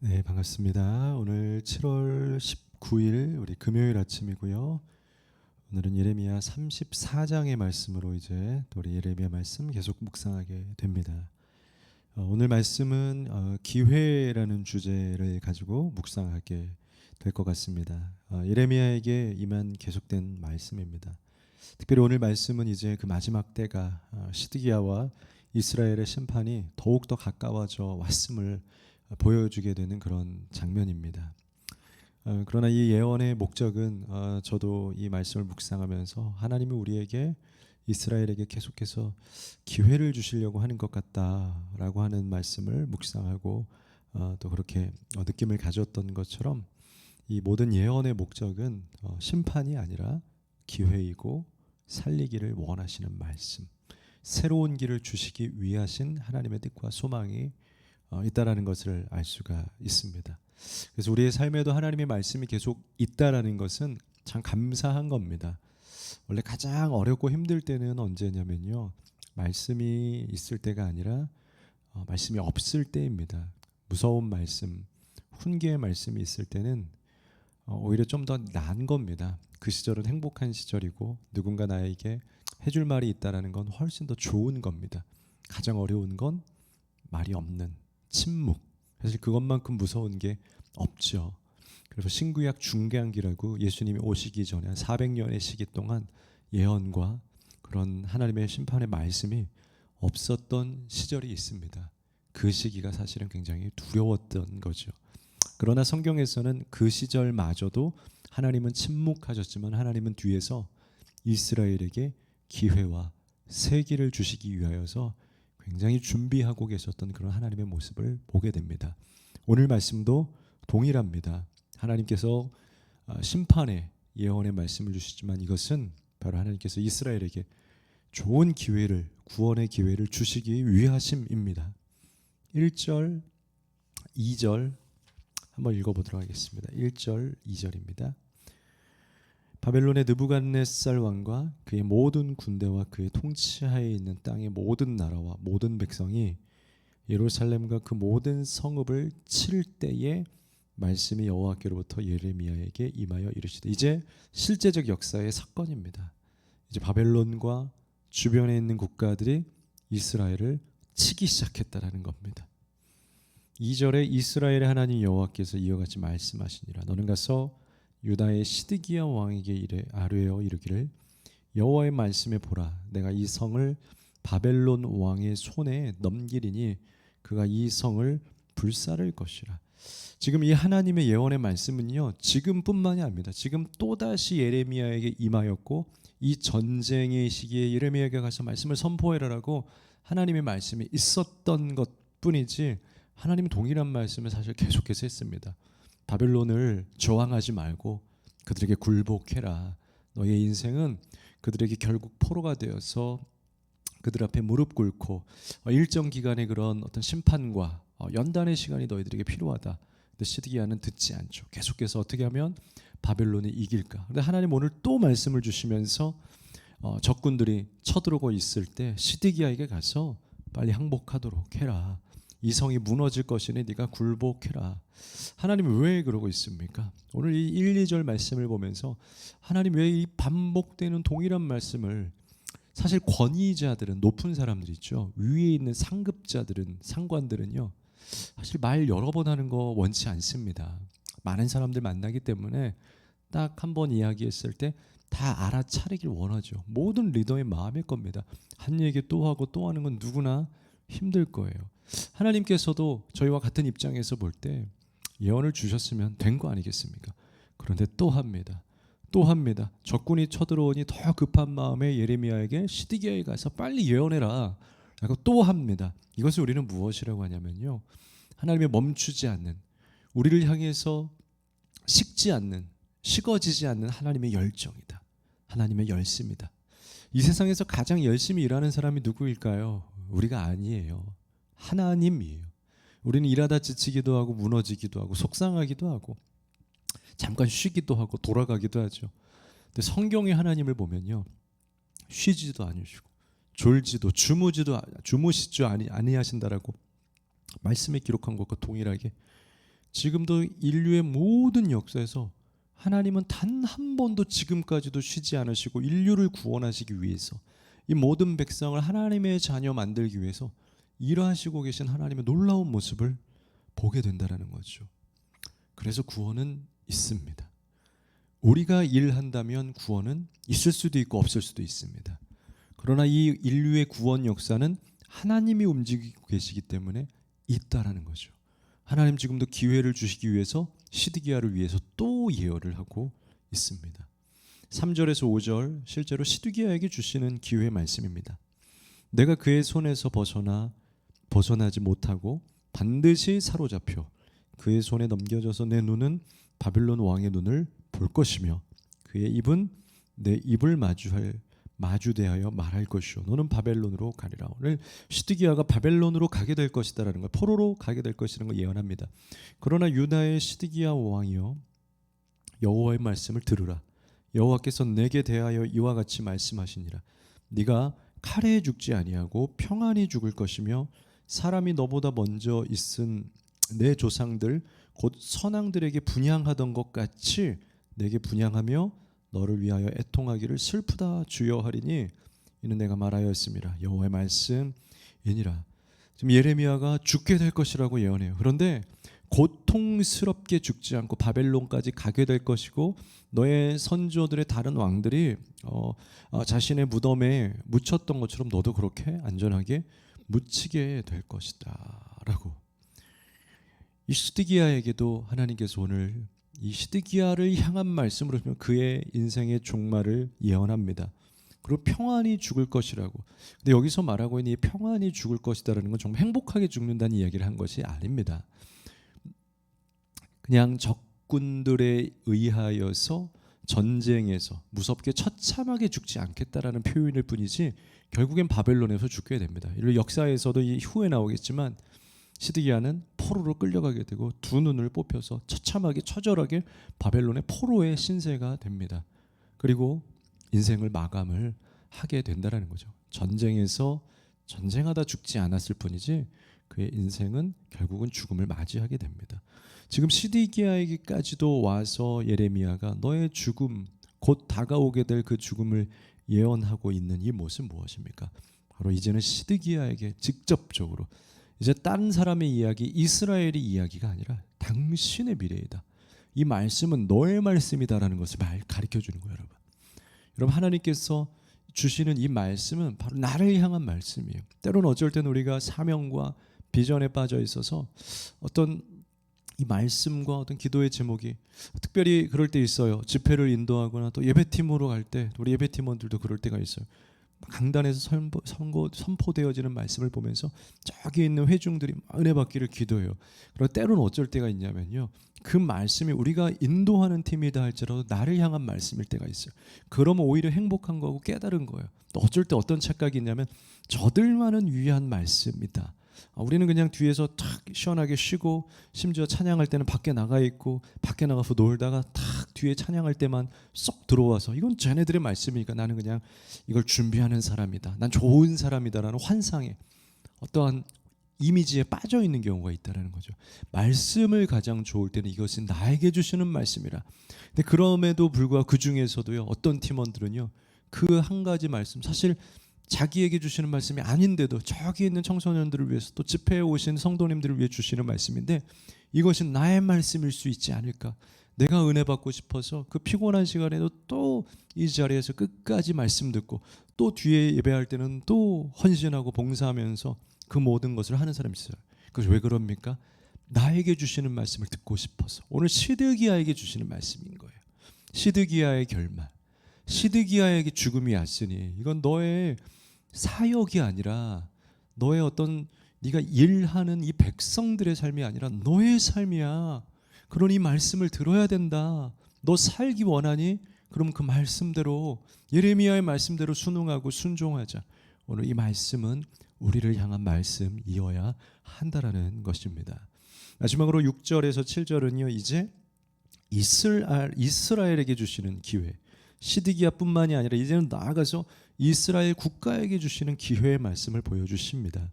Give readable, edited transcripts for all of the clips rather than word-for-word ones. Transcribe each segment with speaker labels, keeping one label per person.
Speaker 1: 네, 반갑습니다. 오늘 7월 19일 우리 금요일 아침이고요. 오늘은 예레미야 34장의 말씀으로 이제 또 우리 예레미야 말씀 계속 묵상하게 됩니다. 오늘 말씀은 기회라는 주제를 가지고 묵상하게 될 것 같습니다. 예레미야에게 임한 계속된 말씀입니다. 특별히 오늘 말씀은 이제 그 마지막 때가 시드기야와 이스라엘의 심판이 더욱더 가까워져 왔음을 보여주게 되는 그런 장면입니다. 그러나 이 예언의 목적은 저도 이 말씀을 묵상하면서 하나님이 우리에게 이스라엘에게 계속해서 기회를 주시려고 하는 것 같다라고 하는 말씀을 묵상하고 또 그렇게 느낌을 가졌던 것처럼 이 모든 예언의 목적은 심판이 아니라 기회이고 살리기를 원하시는 말씀, 새로운 길을 주시기 위하신 하나님의 뜻과 소망이 있다라는 것을 알 수가 있습니다. 그래서 우리의 삶에도 하나님의 말씀이 계속 있다라는 것은 참 감사한 겁니다. 원래 가장 어렵고 힘들 때는 언제냐면요, 말씀이 있을 때가 아니라 말씀이 없을 때입니다. 무서운 말씀, 훈계의 말씀이 있을 때는 오히려 좀 더 나은 겁니다. 그 시절은 행복한 시절이고 누군가 나에게 해줄 말이 있다라는 건 훨씬 더 좋은 겁니다. 가장 어려운 건 말이 없는 침묵. 사실 그것만큼 무서운 게 없죠. 그래서 신구약 중간기라고 예수님이 오시기 전에 한 400년의 시기 동안 예언과 그런 하나님의 심판의 말씀이 없었던 시절이 있습니다. 그 시기가 사실은 굉장히 두려웠던 거죠. 그러나 성경에서는 그 시절마저도 하나님은 침묵하셨지만 하나님은 뒤에서 이스라엘에게 기회와 세기를 주시기 위하여서 굉장히 준비하고 계셨던 그런 하나님의 모습을 보게 됩니다. 오늘 말씀도 동일합니다. 하나님께서 심판의 예언의 말씀을 주시지만 이것은 바로 하나님께서 이스라엘에게 좋은 기회를, 구원의 기회를 주시기 위하심입니다. 1절, 2절 한번 읽어보도록 하겠습니다. 1절, 2절입니다. 바벨론의 느부갓네살 왕과 그의 모든 군대와 그의 통치하에 있는 땅의 모든 나라와 모든 백성이 예루살렘과 그 모든 성읍을 칠 때에 말씀이 여호와께로부터 예레미야에게 임하여 이르시되, 이제 실제적 역사의 사건입니다. 이제 바벨론과 주변에 있는 국가들이 이스라엘을 치기 시작했다라는 겁니다. 2절에 이스라엘의 하나님 여호와께서 이와 같이 말씀하시니라. 너는 가서 유다의 시드기야 왕에게 아뢰어 이르기를, 여호와의 말씀에 보라, 내가 이 성을 바벨론 왕의 손에 넘기리니 그가 이 성을 불사를 것이라. 지금 이 하나님의 예언의 말씀은요, 지금뿐만이 아닙니다. 지금 또다시 예레미야에게 임하였고, 이 전쟁의 시기에 예레미야에게 가서 말씀을 선포해라라고 하나님의 말씀이 있었던 것뿐이지 하나님 동일한 말씀을 사실 계속해서 했습니다. 바벨론을 저항하지 말고 그들에게 굴복해라. 너의 인생은 그들에게 결국 포로가 되어서 그들 앞에 무릎 꿇고 일정 기간의 그런 어떤 심판과 연단의 시간이 너희들에게 필요하다. 근데 시드기야는 듣지 않죠. 계속해서 어떻게 하면 바벨론이 이길까? 근데 하나님 오늘 또 말씀을 주시면서 적군들이 쳐들어오고 있을 때 시드기야에게 가서 빨리 항복하도록 해라. 이 성이 무너질 것이니 네가 굴복해라. 하나님이 왜 그러고 있습니까? 오늘 이 1, 2절 말씀을 보면서 하나님 왜 이 반복되는 동일한 말씀을, 사실 권위자들은, 높은 사람들 있죠, 위에 있는 상급자들은, 상관들은요, 사실 말 여러 번 하는 거 원치 않습니다. 많은 사람들 만나기 때문에 딱 한 번 이야기했을 때 다 알아차리길 원하죠. 모든 리더의 마음일 겁니다. 한 얘기 또 하고 또 하는 건 누구나 힘들 거예요. 하나님께서도 저희와 같은 입장에서 볼 때 예언을 주셨으면 된 거 아니겠습니까? 그런데 또 합니다. 또 합니다. 적군이 쳐들어오니 더 급한 마음에 예레미야에게 시드기야에 가서 빨리 예언해라 라고 또 합니다. 이것을 우리는 무엇이라고 하냐면요, 하나님의 멈추지 않는, 우리를 향해서 식지 않는, 식어지지 않는 하나님의 열정이다. 하나님의 열심이다. 이 세상에서 가장 열심히 일하는 사람이 누구일까요? 우리가 아니에요. 하나님이에요. 우리는 일하다 지치기도 하고 무너지기도 하고 속상하기도 하고 잠깐 쉬기도 하고 돌아가기도 하죠. 근데 성경의 하나님을 보면요, 쉬지도 않으시고 졸지도 주무시지도 아니하신다라고 말씀에 기록한 것과 동일하게 지금도 인류의 모든 역사에서 하나님은 단 한 번도 지금까지도 쉬지 않으시고 인류를 구원하시기 위해서, 이 모든 백성을 하나님의 자녀 만들기 위해서 일하시고 계신 하나님의 놀라운 모습을 보게 된다는 거죠. 그래서 구원은 있습니다. 우리가 일한다면 구원은 있을 수도 있고 없을 수도 있습니다. 그러나 이 인류의 구원 역사는 하나님이 움직이고 계시기 때문에 있다라는 거죠. 하나님 지금도 기회를 주시기 위해서 시드기야를 위해서 또 예언을 하고 있습니다. 3절에서 5절 실제로 시드기야에게 주시는 기회의 말씀입니다. 내가 그의 손에서 벗어나지 못하고 반드시 사로잡혀 그의 손에 넘겨져서 내 눈은 바벨론 왕의 눈을 볼 것이며 그의 입은 내 입을 마주대하여 말할 것이요 너는 바벨론으로 가리라. 오늘 시드기야가 바벨론으로 가게 될 것이다라는 걸, 포로로 가게 될 것이라는 걸 예언합니다. 그러나 유다의 시드기야 왕이여 여호와의 말씀을 들으라. 여호와께서 내게 대하여 이와 같이 말씀하시니라. 네가 칼에 죽지 아니하고 평안히 죽을 것이며 사람이 너보다 먼저 있은 내 조상들 곧 선왕들에게 분향하던 것 같이 내게 분향하며 너를 위하여 애통하기를 슬프다 주여 하리니 이는 내가 말하였습니다. 여호와의 말씀이니라. 지금 예레미야가 죽게 될 것이라고 예언해요. 그런데 고통스럽게 죽지 않고 바벨론까지 가게 될 것이고 너의 선조들의 다른 왕들이 자신의 무덤에 묻혔던 것처럼 너도 그렇게 안전하게 묻히게 될 것이다 라고. 이 시드기야에게도 하나님께서 오늘 이 시드기야를 향한 말씀으로 그의 인생의 종말을 예언합니다. 그리고 평안히 죽을 것이라고. 근데 여기서 말하고 있는 이 평안히 죽을 것이다라는 건 정말 행복하게 죽는다는 이야기를 한 것이 아닙니다. 그냥 적군들에 의하여서 전쟁에서 무섭게 처참하게 죽지 않겠다라는 표현일 뿐이지 결국엔 바벨론에서 죽게 됩니다. 이를 역사에서도 이 후에 나오겠지만 시드기야는 포로로 끌려가게 되고 두 눈을 뽑혀서 처참하게 처절하게 바벨론의 포로의 신세가 됩니다. 그리고 인생을 마감을 하게 된다는 거죠. 전쟁에서 전쟁하다 죽지 않았을 뿐이지 그의 인생은 결국은 죽음을 맞이하게 됩니다. 지금 시드기야에게까지도 와서 예레미야가 너의 죽음 곧 다가오게 될 그 죽음을 예언하고 있는 이 모습은 무엇입니까? 바로 이제는 시드기야에게 직접적으로 이제 다른 사람의 이야기, 이스라엘의 이야기가 아니라 당신의 미래이다. 이 말씀은 너의 말씀이다라는 것을 가르쳐 주는 거예요, 여러분. 여러분, 하나님께서 주시는 이 말씀은 바로 나를 향한 말씀이에요. 때로는 어쩔 때는 우리가 사명과 비전에 빠져 있어서 어떤 이 말씀과 어떤 기도의 제목이 특별히 그럴 때 있어요. 집회를 인도하거나 또 예배팀으로 갈 때 우리 예배팀원들도 그럴 때가 있어요. 강단에서 선포되어지는 말씀을 보면서 저기 있는 회중들이 은혜 받기를 기도해요. 그리고 때로는 어쩔 때가 있냐면요, 그 말씀이 우리가 인도하는 팀이다 할지라도 나를 향한 말씀일 때가 있어요. 그러면 오히려 행복한 거하고 깨달은 거예요. 또 어쩔 때 어떤 착각이 있냐면 저들만은 위한 말씀이다. 우리는 그냥 뒤에서 탁 시원하게 쉬고 심지어 찬양할 때는 밖에 나가 있고 밖에 나가서 놀다가 탁 뒤에 찬양할 때만 쏙 들어와서 이건 쟤네들의 말씀이니까 나는 그냥 이걸 준비하는 사람이다. 난 좋은 사람이다라는 환상에 어떠한 이미지에 빠져 있는 경우가 있다는 거죠. 말씀을 가장 좋을 때는 이것은 나에게 주시는 말씀이라. 근데 그럼에도 불구하고 그 중에서도요, 어떤 팀원들은요, 그 한 가지 말씀, 사실 자기에게 주시는 말씀이 아닌데도 저기 있는 청소년들을 위해서 또 집회에 오신 성도님들을 위해 주시는 말씀인데 이것은 나의 말씀일 수 있지 않을까. 내가 은혜 받고 싶어서 그 피곤한 시간에도 또 이 자리에서 끝까지 말씀 듣고 또 뒤에 예배할 때는 또 헌신하고 봉사하면서 그 모든 것을 하는 사람이 있어요. 그래서 왜 그럽니까? 나에게 주시는 말씀을 듣고 싶어서. 오늘 시드기야에게 주시는 말씀인 거예요. 시드기야의 결말, 시드기야에게 죽음이 왔으니 이건 너의 사역이 아니라 너의 어떤 네가 일하는 이 백성들의 삶이 아니라 너의 삶이야. 그러니 이 말씀을 들어야 된다. 너 살기 원하니? 그럼 그 말씀대로, 예레미야의 말씀대로 순응하고 순종하자. 오늘 이 말씀은 우리를 향한 말씀이어야 한다라는 것입니다. 마지막으로 6절에서 7절은요, 이제 이스라엘에게 주시는 기회, 시드기야뿐만이 아니라 이제는 나아가서 이스라엘 국가에게 주시는 기회의 말씀을 보여주십니다.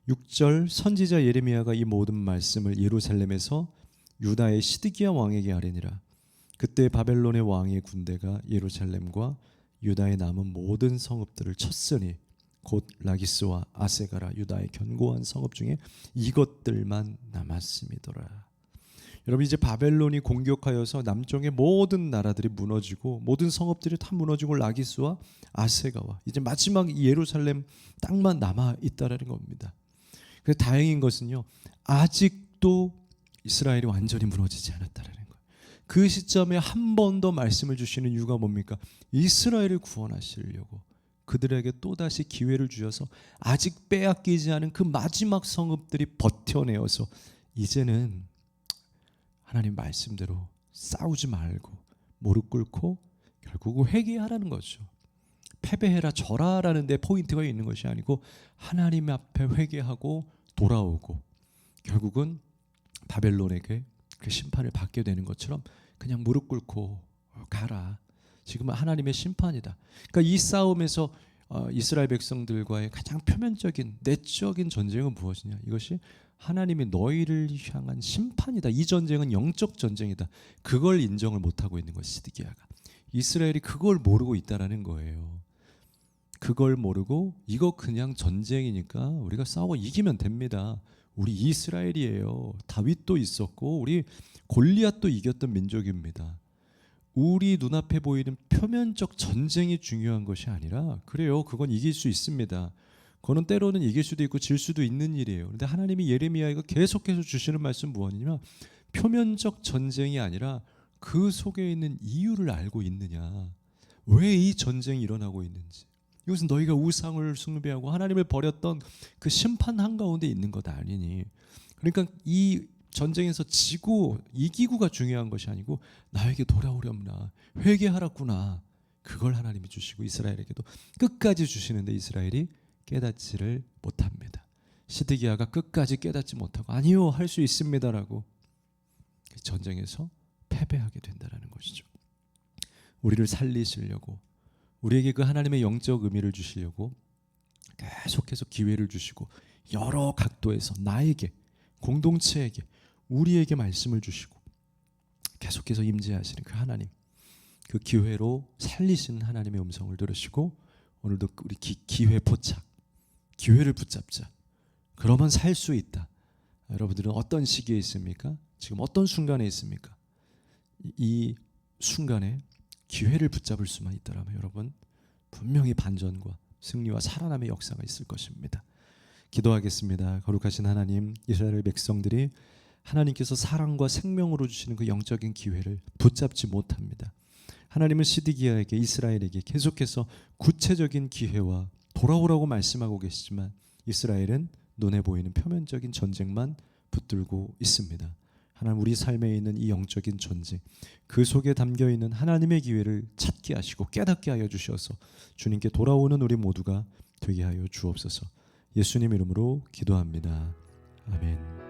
Speaker 1: 6절, 선지자 예레미야가 이 모든 말씀을 예루살렘에서 유다의 시드기야 왕에게 아뢰니라. 그때 바벨론의 왕의 군대가 예루살렘과 유다의 남은 모든 성읍들을 쳤으니 곧 라기스와 아세가라 유다의 견고한 성읍 중에 이것들만 남았음이더라. 여러분, 이제 바벨론이 공격하여서 남쪽의 모든 나라들이 무너지고 모든 성읍들이 다 무너지고 라기스와 아세가와 이제 마지막 예루살렘 땅만 남아 있다라는 겁니다. 그래서 다행인 것은요, 아직도 이스라엘이 완전히 무너지지 않았다라는 거예요. 그 시점에 한 번 더 말씀을 주시는 이유가 뭡니까? 이스라엘을 구원하시려고 그들에게 또다시 기회를 주셔서 아직 빼앗기지 않은 그 마지막 성읍들이 버텨내어서 이제는 하나님 말씀대로 싸우지 말고 무릎 꿇고 결국 회개하라는 거죠. 패배해라 져라라는 데 포인트가 있는 것이 아니고 하나님 앞에 회개하고 돌아오고 결국은 바벨론에게 그 심판을 받게 되는 것처럼 그냥 무릎 꿇고 가라. 지금은 하나님의 심판이다. 그러니까 이 싸움에서 이스라엘 백성들과의 가장 표면적인 내적인 전쟁은 무엇이냐? 이것이 하나님이 너희를 향한 심판이다. 이 전쟁은 영적 전쟁이다. 그걸 인정을 못하고 있는 것이 시드기야가. 이스라엘이 그걸 모르고 있다라는 거예요. 그걸 모르고 이거 그냥 전쟁이니까 우리가 싸워 이기면 됩니다. 우리 이스라엘이에요. 다윗도 있었고 우리 골리앗도 이겼던 민족입니다. 우리 눈앞에 보이는 표면적 전쟁이 중요한 것이 아니라 그래요. 그건 이길 수 있습니다. 그거는 때로는 이길 수도 있고 질 수도 있는 일이에요. 그런데 하나님이 예레미야가 계속해서 주시는 말씀 무엇이냐면 표면적 전쟁이 아니라 그 속에 있는 이유를 알고 있느냐. 왜 이 전쟁이 일어나고 있는지. 이것은 너희가 우상을 숭배하고 하나님을 버렸던 그 심판 한가운데 있는 것 아니니. 그러니까 이 전쟁에서 지고 이기고가 중요한 것이 아니고 나에게 돌아오렵나 회개하라구나. 그걸 하나님이 주시고 이스라엘에게도 끝까지 주시는데 이스라엘이 깨닫지를 못합니다. 시드기야가 끝까지 깨닫지 못하고 아니요 할 수 있습니다라고 그 전쟁에서 패배하게 된다는 것이죠. 우리를 살리시려고 우리에게 그 하나님의 영적 의미를 주시려고 계속해서 기회를 주시고 여러 각도에서 나에게 공동체에게 우리에게 말씀을 주시고 계속해서 임재하시는 그 하나님, 그 기회로 살리시는 하나님의 음성을 들으시고 오늘도 우리 기회 포착, 기회를 붙잡자. 그러면 살 수 있다. 여러분들은 어떤 시기에 있습니까? 지금 어떤 순간에 있습니까? 이 순간에 기회를 붙잡을 수만 있다라면 여러분 분명히 반전과 승리와 살아남의 역사가 있을 것입니다. 기도하겠습니다. 거룩하신 하나님, 이스라엘 백성들이 하나님께서 사랑과 생명으로 주시는 그 영적인 기회를 붙잡지 못합니다. 하나님은 시드기야에게 이스라엘에게 계속해서 구체적인 기회와 돌아오라고 말씀하고 계시지만 이스라엘은 눈에 보이는 표면적인 전쟁만 붙들고 있습니다. 하나님, 우리 삶에 있는 이 영적인 전쟁, 그 속에 담겨있는 하나님의 기회를 찾게 하시고 깨닫게 하여 주셔서 주님께 돌아오는 우리 모두가 되게 하여 주옵소서. 예수님 이름으로 기도합니다. 아멘.